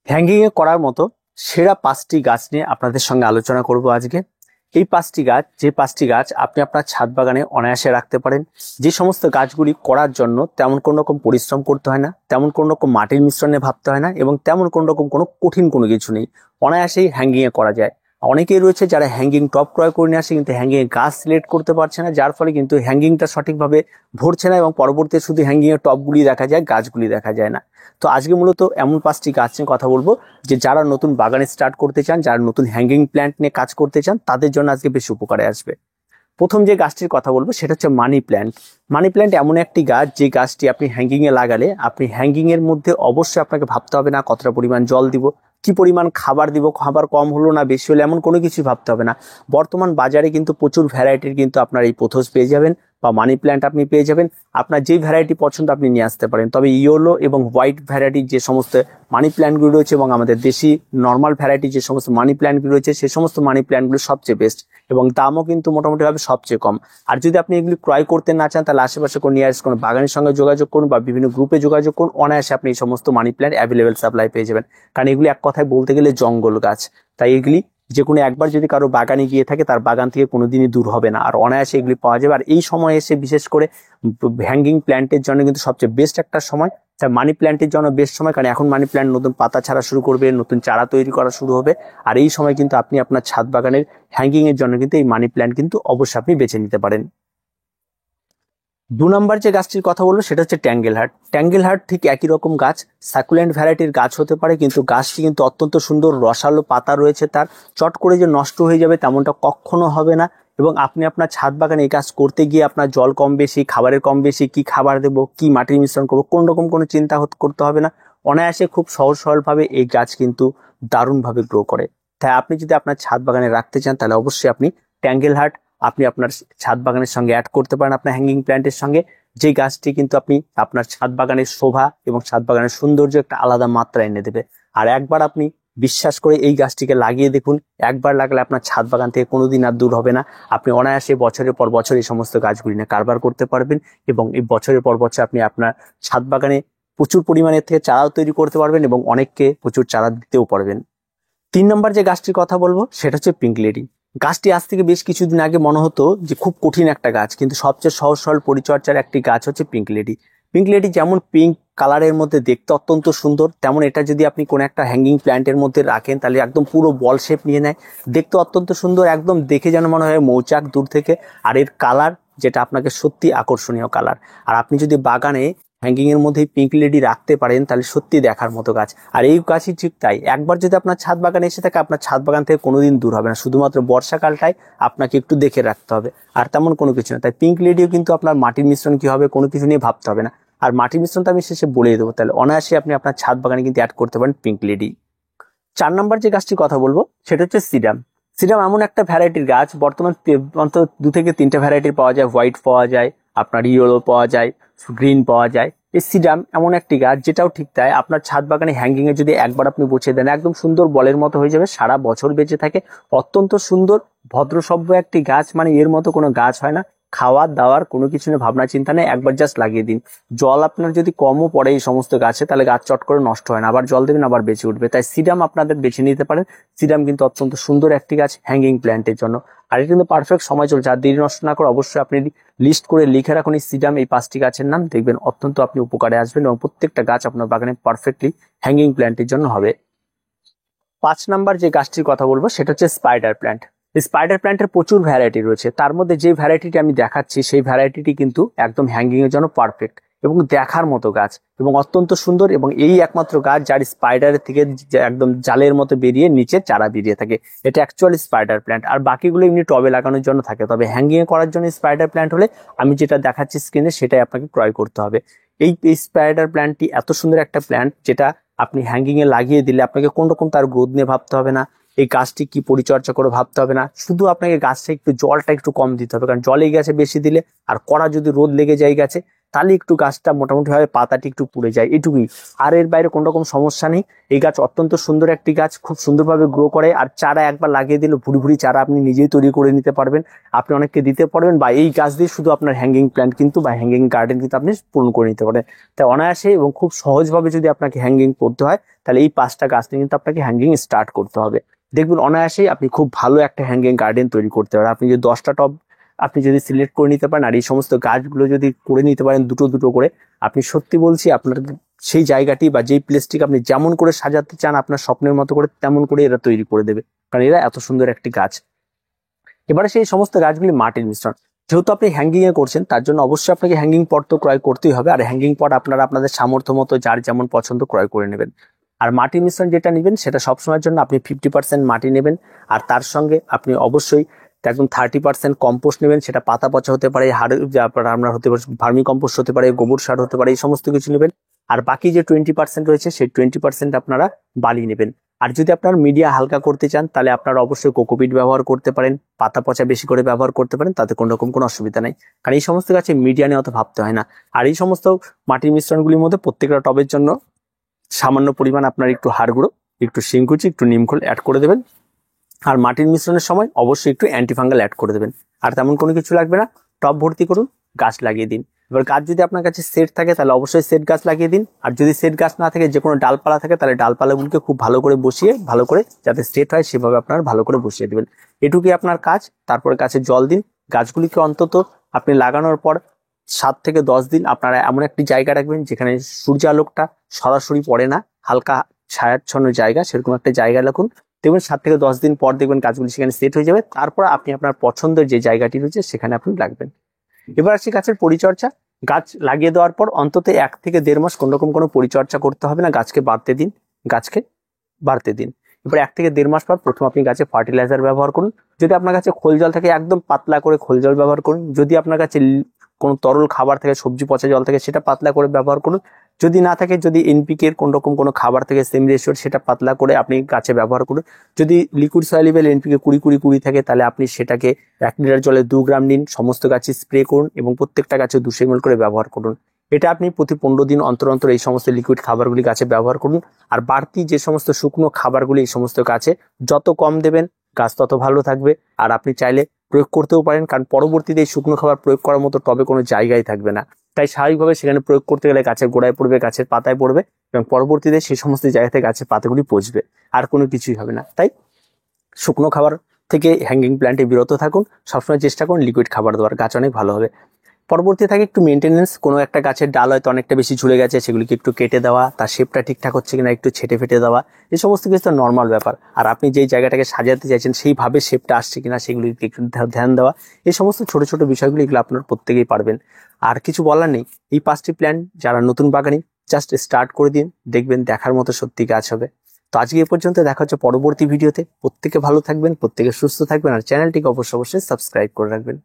Hanging এ করার মতো সেরা 5টি গাছ নিয়ে আপনাদের সঙ্গে আলোচনা করব আজকে। এই 5টি গাছ আপনি আপনার ছাদ বাগানে অনায়াসে রাখতে পারেন। যে সমস্ত গাছগুলি করার জন্য তেমন কোনো রকম পরিশ্রম করতে হয় না, তেমন কোনো রকম মাটির মিশ্রণে ভাবতে হয় না, এবং তেমন কোনো রকম কোনো কঠিন কোনো কিছু নেই, অনায়াসেই হ্যাঙ্গিং এ করা যায়। অনেকেই রয়েছে যারা হ্যাঙ্গিং টপ ক্রয় করে নিয়ে আসে কিন্তু হ্যাঙ্গিং এর গাছ সিলেক্ট করতে পারছে না, যার ফলে কিন্তু হ্যাঙ্গিংটা সঠিকভাবে ভরছে না এবং পরবর্তীতে শুধু হ্যাঙ্গিং এর টপগুলি দেখা যায়, গাছগুলি দেখা যায় না। তো আজকে মূলত এমন 5টি গাছ নিয়ে কথা বলবো যে যারা নতুন বাগানে স্টার্ট করতে চান, যারা নতুন হ্যাঙ্গিং প্ল্যান্ট নিয়ে কাজ করতে চান, তাদের জন্য আজকে বেশ উপকারে আসবে। প্রথম যে গাছটির কথা বলবো সেটা হচ্ছে মানি প্ল্যান্ট। মানি প্ল্যান্ট এমন একটি গাছ যে গাছটি আপনি হ্যাঙ্গিং এ লাগালে আপনি হ্যাঙ্গিং এর মধ্যে অবশ্যই আপনাকে ভাবতে হবে না কতটা পরিমাণ জল দিব, কি পরিমাণ খাবার দিব, খাবার কম হলো না বেশি হলো, এমন কোনো কিছু ভাবতে হবে না। বর্তমান বাজারে কিন্তু প্রচুর ভ্যারাইটির কিন্তু আপনার এই পোথোস পেয়ে যাবেন বা মানি প্ল্যান্ট আপনি পেয়ে যাবেন। আপনার যেই ভ্যারাইটি পছন্দ আপনি নিয়ে আসতে পারেন, তবে ইয়েলো এবং হোয়াইট ভ্যারাইটির যে সমস্ত মানি প্ল্যান্টগুলো রয়েছে এবং আমাদের দেশি নর্মাল ভ্যারাইটি যে সমস্ত মানি প্ল্যান্টগুলো রয়েছে সেই সমস্ত মানি প্ল্যান্টগুলো সবচেয়ে বেস্ট এবং দামও কিন্তু মোটামুটিভাবে সবচেয়ে কম। আর যদি আপনি এগুলি ক্রয় করতে না চান তাহলে আশেপাশে কোনো নিয়ারেস্ট কোনো বাগানের সঙ্গে যোগাযোগ করুন বা বিভিন্ন গ্রুপে যোগাযোগ করুন, অনায়াসে আপনি এই সমস্ত মানি প্ল্যান্ট অ্যাভেলেবেল সাপ্লাই পেয়ে যাবেন। কারণ এগুলি এক কথায় বলতে গেলে জঙ্গল গাছ, তাই এগুলি যে কোনো একবার যদি কারো বাগানে গিয়ে থাকে তার বাগান থেকে কোনোদিনই দূর হবে না, আর অনায়াসে এগুলি পাওয়া যাবে। আর এই সময় এসে বিশেষ করে হ্যাঙ্গিং প্ল্যান্টের জন্য কিন্তু সবচেয়ে বেস্ট একটা সময়, তাই মানি প্ল্যান্টের জন্য বেস্ট সময়, কারণ এখন মানি প্ল্যান্ট নতুন পাতা ছাড়া শুরু করবে, নতুন চারা তৈরি করা শুরু হবে। আর এই সময় কিন্তু আপনি আপনার ছাদ বাগানের হ্যাঙ্গিং এর জন্য কিন্তু এই মানি প্ল্যান্ট কিন্তু অবশ্যই আপনি বেছে নিতে পারেন। 2 নম্বর যে গাছটির কথা বলবো সেটা হচ্ছে ট্যাঙ্গেল হার্ট। ট্যাঙ্গেল হার্ট ঠিক একই রকম গাছ, সাকুলেন্ট ভ্যারাইটির গাছ হতে পারে, কিন্তু গাছটি কিন্তু অত্যন্ত সুন্দর, রসালো পাতা রয়েছে তার, চট করে যে নষ্ট হয়ে যাবে তেমনটা কখনো হবে না। এবং আপনি আপনার ছাদ বাগানে এই কাজ করতে গিয়ে আপনার জল কম বেশি, খাবারের কম বেশি, কি খাবার দেবো, কি মাটির মিশ্রণ করবো, কোন রকম কোনো চিন্তা করতে হবে না। অনায়াসে খুব সহজ সরলভাবে এই গাছ কিন্তু দারুণভাবে গ্রো করে। তাই আপনি যদি আপনার ছাদ বাগানে রাখতে চান তাহলে অবশ্যই আপনি ট্যাঙ্গেল হার্ট আপনি আপনার ছাদ বাগানের সঙ্গে অ্যাড করতে পারেন, আপনার হ্যাঙ্গিং প্ল্যান্টের সঙ্গে। যে গাছটি কিন্তু আপনি আপনার ছাদ বাগানের শোভা এবং ছাদ বাগানের সৌন্দর্য একটা আলাদা মাত্রা এনে দেবে। আর একবার আপনি বিশ্বাস করে এই গাছটিকে লাগিয়ে দেখুন, একবার লাগলে আপনার ছাদ বাগান থেকে কোনোদিন আর দূর হবে না। আপনি অনায়াসে বছরের পর বছর এই সমস্ত গাছগুলি নিয়ে কারবার করতে পারবেন এবং এই বছরের পর বছর আপনি আপনার ছাদ বাগানে প্রচুর পরিমাণে থেকে চারাও তৈরি করতে পারবেন এবং অনেককে প্রচুর চারা দিতেও পারবেন। 3 নম্বর যে গাছটির কথা বলবো সেটা হচ্ছে পিঙ্ক লেডি। গাছটি আজ থেকে বেশ কিছুদিন আগে মনে হতো যে খুব কঠিন একটা গাছ, কিন্তু সবচেয়ে সহজ সরল পরিচর্যার একটি গাছ হচ্ছে পিঙ্ক লেডি। পিঙ্ক লেডি যেমন পিঙ্ক কালারের মধ্যে দেখতে অত্যন্ত সুন্দর, তেমন এটা যদি আপনি কোনো একটা হ্যাঙ্গিং প্ল্যান্টের মধ্যে রাখেন তাহলে একদম পুরো বল শেপ নিয়ে নেয়, দেখতে অত্যন্ত সুন্দর, একদম দেখে যেন মনে হয় মৌচাক দূর থেকে। আর এর কালার যেটা আপনাকে সত্যি আকর্ষণীয় কালার। আর আপনি যদি বাগানে হ্যাঙ্গিং এর মধ্যে পিঙ্ক লেডি রাখতে পারেন তাহলে সত্যি দেখার মতো গাছ। আর এই গাছই ঠিক তাই, একবার যদি আপনার ছাদ বাগানে এসে থাকে আপনার ছাদ বাগান থেকে কোনোদিন দূর হবে না, শুধুমাত্র বর্ষাকালটাই আপনাকে একটু দেখে রাখতে হবে, আর তেমন কোনো কিছু না। তাই পিঙ্ক লেডিও কিন্তু আপনার মাটির মিশ্রণ কি হবে কোনো কিছু নিয়ে ভাবতে হবে না। আর মাটির মিশ্রণটা আমি শেষে বলেই দেবো, তাহলে অনায়াসে আপনি আপনার ছাদ বাগানে কিন্তু অ্যাড করতে পারেন পিঙ্ক লেডি। 4 নম্বর যে গাছটির কথা বলবো সেটা হচ্ছে সিডাম। সিডাম এমন একটা ভ্যারাইটির গাছ, বর্তমান অন্তত 2 থেকে 3টে ভ্যারাইটির পাওয়া যায়, হোয়াইট পাওয়া যায়, আপনার ইয়েলো পাওয়া যায়, গ্রিন পাওয়া যায়। এই সিডাম এমন একটি গাছ যেটাও ঠিক তাই, আপনার ছাদ বাগানে হ্যাঙ্গিং এ যদি একবার আপনি বসিয়ে দেন একদম সুন্দর বলের মতো হয়ে যাবে, সারা বছর বেঁচে থাকে, অত্যন্ত সুন্দর ভদ্রসভ্য একটি গাছ, মানে এর মতো কোনো গাছ হয় না। খাওয়ার দাওয়ার কোনো কিছু নিয়ে ভাবনা চিন্তা নেই, একবার জাস্ট লাগিয়ে দিন। জল আপনার যদি কমও পড়ে এই সমস্ত গাছে তাহলে গাছ চট করে নষ্ট হয় না, আবার জল দেবেন আবার বেঁচে উঠবে। তাই সিডাম আপনাদের বেছে নিতে পারেন। সিডাম কিন্তু অত্যন্ত সুন্দর একটি গাছ হ্যাঙ্গিং প্ল্যান্টের জন্য। আর এটা কিন্তু পারফেক্ট সময় চলছে, আর দেরি নষ্ট না করে অবশ্যই আপনি লিস্ট করে লিখে রাখুন এই সিডাম এই 5টি গাছের নাম, দেখবেন অত্যন্ত আপনি উপকারে আসবেন এবং প্রত্যেকটা গাছ আপনার বাগানে পারফেক্টলি হ্যাঙ্গিং প্ল্যান্টের জন্য হবে। 5 নম্বর যে গাছটির কথা বলবো সেটা হচ্ছে স্পাইডার প্ল্যান্ট। এই স্পাইডার প্ল্যান্টের প্রচুর ভ্যারাইটি রয়েছে, তার মধ্যে যে ভ্যারাইটিটি আমি দেখাচ্ছি সেই ভ্যারাইটিটি কিন্তু একদম হ্যাঙ্গিং এর জন্য পারফেক্ট এবং দেখার মতো গাছ এবং অত্যন্ত সুন্দর, এবং এই একমাত্র গাছ যার স্পাইডারের থেকে একদম জালের মতো বেরিয়ে নিচে চারা বেরিয়ে থাকে। এটা অ্যাকচুয়ালি স্পাইডার প্ল্যান্ট, আর বাকিগুলো এমনি টবে লাগানোর জন্য থাকে, তবে হ্যাঙ্গিং এ করার জন্য স্পাইডার প্ল্যান্ট হলে আমি যেটা দেখাচ্ছি স্ক্রিনে সেটাই আপনাকে ক্রয় করতে হবে। এই স্পাইডার প্ল্যান্টটি এত সুন্দর একটা প্ল্যান্ট যেটা আপনি হ্যাঙ্গিং এ লাগিয়ে দিলে আপনাকে কোন রকম তার গ্রোথ নিয়ে ভাবতে হবে না, এই গাছটি কি পরিচর্যা করে ভাবতে হবে না, শুধু আপনাকে গাছটা একটু জলটা একটু কম দিতে হবে, কারণ জল এই গাছে বেশি দিলে আর কড়া যদি রোদ লেগে যায় গাছে তাহলে একটু গাছটা মোটামুটি ভাবে পাতাটি একটু পুড়ে যায়, এটুকুই। আর এর বাইরে কোনো রকম সমস্যা নেই। এই গাছ অত্যন্ত সুন্দর একটি গাছ, খুব সুন্দরভাবে গ্রো করে। আর চারা একবার লাগিয়ে দিলে ভুড়ি ভুড়ি চারা আপনি নিজেই তৈরি করে নিতে পারবেন, আপনি অনেককে দিতে পারবেন, বা এই গাছ দিয়ে শুধু আপনার হ্যাঙ্গিং প্ল্যান্ট কিন্তু বা হ্যাঙ্গিং গার্ডেন কিন্তু আপনি পূরণ করে নিতে পারেন। তাই অনায়াসে এবং খুব সহজভাবে যদি আপনাকে হ্যাঙ্গিং করতে হয়, তাহলে এই 5টা গাছ নিয়ে কিন্তু আপনাকে হ্যাঙ্গিং স্টার্ট করতে হবে। দেখবেন অনায়াসেই আপনি খুব ভালো একটা হ্যাঙ্গিং গার্ডেন তৈরি করতে পারেন। আপনি যদি 10টা টব আপনি যদি সিলেক্ট করে নিতে পারেন, আর এই সমস্ত গাছগুলো যদি করে নিতে পারেন দুটো দুটো করে, আপনি সত্যি বলছি আপনার সেই জায়গাটি বা যেই প্লেসটিকে আপনি যেমন করে সাজাতে চান আপনার স্বপ্নের মতো করে, তেমন করে এরা তৈরি করে দেবে, কারণ এরা এত সুন্দর একটি গাছ। এবারে সেই সমস্ত গাছগুলি মাটির মিশ্রণ। যেহেতু আপনি হ্যাঙ্গিং এ করছেন, তার জন্য অবশ্যই আপনাকে হ্যাঙ্গিং পট তো ক্রয় করতেই হবে। আর হ্যাঙ্গিং পট আপনারা আপনাদের সামর্থ্য মতো যার যেমন পছন্দ ক্রয় করে নেবেন। আর মাটির মিশ্রণ যেটা নেবেন সেটা সবসময়ের জন্য আপনি 50% মাটি নেবেন, আর তার সঙ্গে আপনি অবশ্যই একদম 30% কম্পোস্ট নেবেন। সেটা পাতা পচা হতে পারে, আপনার হতে পারে ভার্মি কম্পোস্ট হতে পারে, গোবর সার হতে পারে, এই সমস্ত কিছু নেবেন। আর বাকি যে 20% রয়েছে সেই 20% আপনারা বালি নেবেন। আর যদি আপনার মিডিয়া হালকা করতে চান, তাহলে আপনারা অবশ্যই কোকোপিট ব্যবহার করতে পারেন, পাতা পচা বেশি করে ব্যবহার করতে পারেন, তাতে কোনো রকম কোনো অসুবিধা নেই। কারণ এই সমস্ত গাছে মিডিয়া নিয়ে অত ভাবতে হয় না। আর এই সমস্ত মাটির মিশ্রণগুলির মধ্যে প্রত্যেকটা টবের জন্য সামান্য পরিমাণ আপনার একটু হাড় গুঁড়ো, একটু শিংকুচি, একটু নিমখোল অ্যাড করে দেবেন। আর মাটির মিশ্রণের সময় অবশ্যই একটু অ্যান্টিফাঙ্গাল অ্যাড করে দেবেন। আর তেমন কোনো কিছু লাগবে না, টব ভর্তি করুন, গাছ লাগিয়ে দিন। এবার গাছ যদি আপনার কাছে সেট থাকে তাহলে অবশ্যই সেট গাছ লাগিয়ে দিন। আর যদি সেট গাছ না থাকে, যে কোনো ডালপালা থাকে, তাহলে ডালপালাগুলিকে খুব ভালো করে বসিয়ে, ভালো করে যাতে সেট হয় সেভাবে আপনার ভালো করে বসিয়ে দেবেন। এটুকুই আপনার কাজ। তারপরে গাছে জল দিন। গাছগুলিকে অন্তত আপনি লাগানোর পর 7 থেকে 10 দিন আপনারা এমন একটি জায়গা রাখবেন যেখানে সূর্যালোকটা সরাসরি পড়ে না, হালকা ছায়াচ্ছন্ন জায়গা, সেরকম একটা জায়গা রাখুন। দেখবেন 7 থেকে 10 দিন পর দেখবেন গাছগুলি সেখানে সেট হয়ে যাবে। তারপর আপনি আপনার পছন্দের যে জায়গাটি রয়েছে সেখানে আপনি রাখবেন। এবার আসছি গাছের পরিচর্যা। গাছ লাগিয়ে দেওয়ার পর অন্তত 1 থেকে 1.5 মাস কোনোরকম কোনো পরিচর্যা করতে হবে না, গাছকে বাড়তে দিন, গাছকে বাড়তে দিন। এবার 1 থেকে 1.5 মাস পর প্রথম আপনি গাছে ফার্টিলাইজার ব্যবহার করুন। যদি আপনার কাছে খোল জল থাকে, একদম পাতলা করে খোল জল ব্যবহার করুন। যদি আপনার কাছে কোনো তরল খাবার থেকে, সবজি পচা জল থেকে, সেটা পাতলা করে ব্যবহার করুন। যদি না থাকে, যদি এনপিকে এর কোন রকম কোনো খাবার থেকে সেম রেশিওর, সেটা পাতলা করে আপনি গাছে ব্যবহার করুন। যদি লিকুইড সলিউবল এনপিকে 20-20-20 থাকে, তাহলে আপনি সেটাকে 1 লিটার জলে 2 গ্রাম নিন, সমস্ত গাছে স্প্রে করুন এবং প্রত্যেকটা গাছে 200 ml করে ব্যবহার করুন। এটা আপনি প্রতি 15 দিন অন্তর অন্তর এই সমস্ত লিকুইড খাবারগুলি গাছে ব্যবহার করুন। আর বাড়তি যে সমস্ত শুকনো খাবারগুলি এই সমস্ত গাছে যত কম দেবেন, গাছ তত ভালো থাকবে। আর আপনি চাইলে প্রয়োগ করতেও পারেন, কারণ পরবর্তীতে এই শুকনো খাবার প্রয়োগ করার মতো টবে কোনো জায়গায় থাকবে না। তাই স্বাভাবিকভাবে সেখানে প্রয়োগ করতে গেলে গাছের গোড়ায় পড়বে, গাছের পাতায় পড়বে, এবং পরবর্তীতে সেই সমস্ত জায়গাতে গাছের পাতাগুলি পচবে, আর কোনো কিছুই হবে না। তাই শুকনো খাবার থেকে হ্যাঙ্গিং প্ল্যান্টে বিরত থাকুন। সবসময় চেষ্টা করুন লিকুইড খাবার দেওয়ার, গাছ অনেক ভালো হবে। পরবর্তী থাকে একটু মেনটেনেন্স। কোনো একটা গাছের ডাল হয়তো অনেকটা বেশি ঝুলে গেছে, সেগুলিকে একটু কেটে দেওয়া, তার শেপটা ঠিকঠাক হচ্ছে কিনা একটু ছেটে ফেটে দেওয়া, এই সমস্ত কিছু তো নর্মাল ব্যাপার। আর আপনি যেই জায়গাটাকে সাজাতে চাইছেন সেইভাবে শেপটা আসছে কিনা সেগুলিকে একটু ধ্যান দেওয়া, এই সমস্ত ছোট ছোট বিষয়গুলো এগুলো আপনার প্রত্যেকেই পারবেন। আর কিছু বলার নেই। এই 5টি প্ল্যান যারা নতুন বাগানি, জাস্ট স্টার্ট করে দিন, দেখবেন দেখার মতো সত্যি গাছ হবে। তো আজকে এ পর্যন্ত, দেখা হচ্ছে পরবর্তী ভিডিওতে। প্রত্যেকে ভালো থাকবেন, প্রত্যেকে সুস্থ থাকবেন, আর চ্যানেলটিকে অবশ্যই সাবস্ক্রাইব করে রাখবেন।